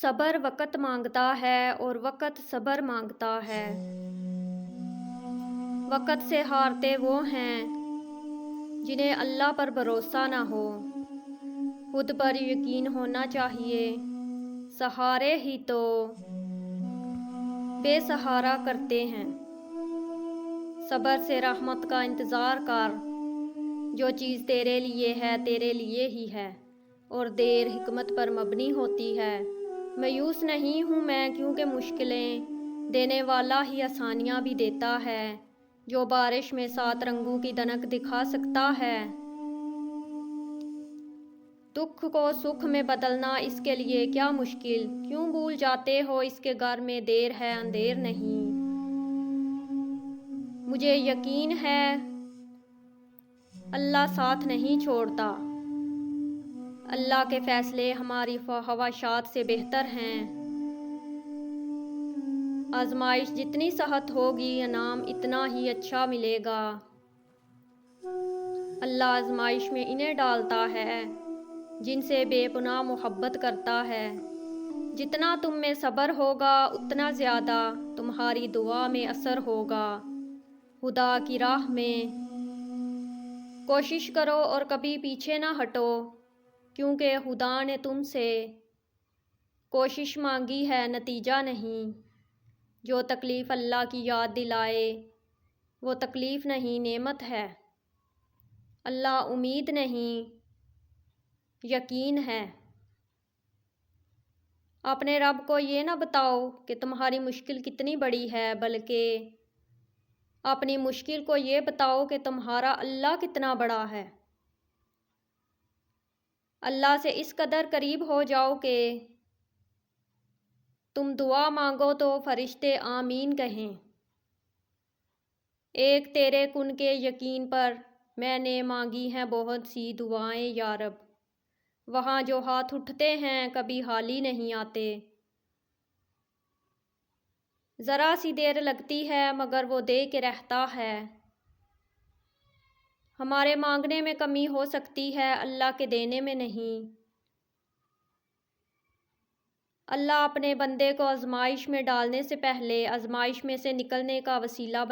صبر وقت مانگتا ہے اور وقت صبر مانگتا ہے۔ وقت سے ہارتے وہ ہیں جنہیں اللہ پر بھروسہ نہ ہو۔ خود پر یقین ہونا چاہیے، سہارے ہی تو بے سہارا کرتے ہیں۔ صبر سے رحمت کا انتظار کر، جو چیز تیرے لیے ہے تیرے لیے ہی ہے، اور دیر حکمت پر مبنی ہوتی ہے۔ مایوس نہیں ہوں میں کیونکہ مشکلیں دینے والا ہی آسانیاں بھی دیتا ہے، جو بارش میں 7 رنگوں کی دنک دکھا سکتا ہے۔ دکھ کو سکھ میں بدلنا اس کے لیے کیا مشکل، کیوں بھول جاتے ہو اس کے گھر میں دیر ہے اندھیر نہیں۔ مجھے یقین ہے اللہ ساتھ نہیں چھوڑتا، اللہ کے فیصلے ہماری خواہشات سے بہتر ہیں۔ آزمائش جتنی سخت ہوگی انعام اتنا ہی اچھا ملے گا۔ اللہ آزمائش میں انہیں ڈالتا ہے جن سے بے پناہ محبت کرتا ہے۔ جتنا تم میں صبر ہوگا اتنا زیادہ تمہاری دعا میں اثر ہوگا۔ خدا کی راہ میں کوشش کرو اور کبھی پیچھے نہ ہٹو، کیونکہ خدا نے تم سے کوشش مانگی ہے نتیجہ نہیں۔ جو تکلیف اللہ کی یاد دلائے وہ تکلیف نہیں نعمت ہے۔ اللہ امید نہیں یقین ہے۔ اپنے رب کو یہ نہ بتاؤ کہ تمہاری مشکل کتنی بڑی ہے، بلکہ اپنی مشکل کو یہ بتاؤ کہ تمہارا اللہ کتنا بڑا ہے۔ اللہ سے اس قدر قریب ہو جاؤ کہ تم دعا مانگو تو فرشتے آمین کہیں۔ ایک تیرے کن کے یقین پر میں نے مانگی ہیں بہت سی دعائیں یا رب، وہاں جو ہاتھ اٹھتے ہیں کبھی خالی نہیں آتے۔ ذرا سی دیر لگتی ہے مگر وہ دے کے رہتا ہے۔ ہمارے مانگنے میں کمی ہو سکتی ہے، اللہ کے دینے میں نہیں۔ اللہ اپنے بندے کو آزمائش میں ڈالنے سے پہلے آزمائش میں سے نکلنے کا وسیلہ